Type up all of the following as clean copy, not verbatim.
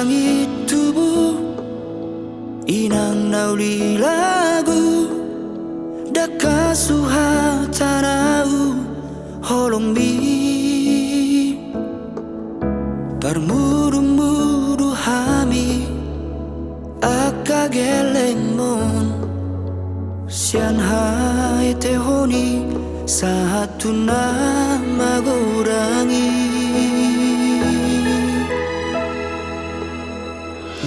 langit tubuh inang nauli lagu daka suha tanau holong bi parmudu-mudu hami aka geleng mon sian hai tehoni satu nama gorangi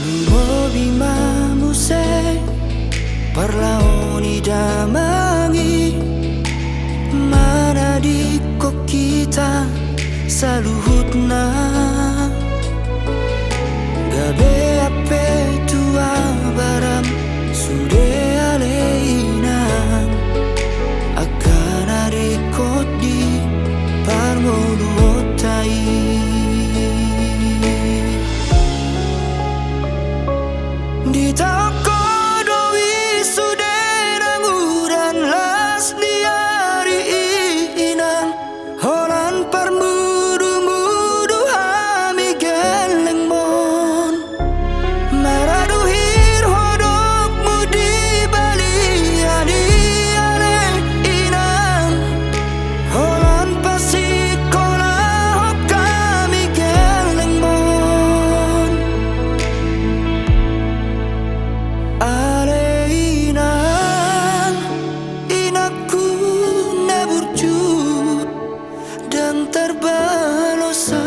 Numobi mamuse parlaoni damangi mana di kok kita saluhutna gabe ape tua baram sude aleinang akan adikot di parmolu otai di toko dowi sude nanguran las diari inang holan parmudu-mudu hami geleng mon maraduhir hodokmu di baliani ale inang holan pasikola hok kami geleng mon ale inang inakku naburju dan terbalosang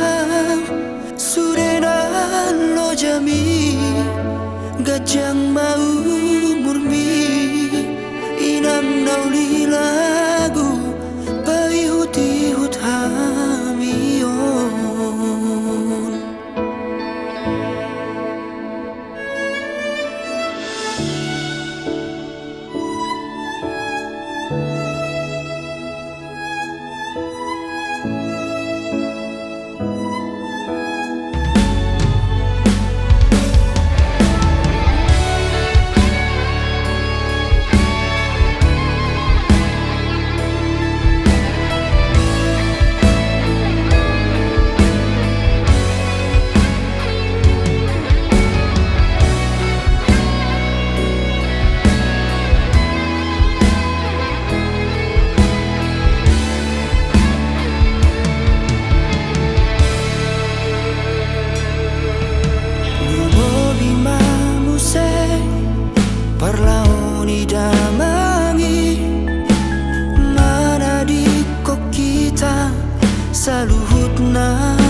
sudenan lo jami gajang mau murmi inang nauli lagu pahihut-ihut hamion parlaoni damangi mana di kok kita saluhutna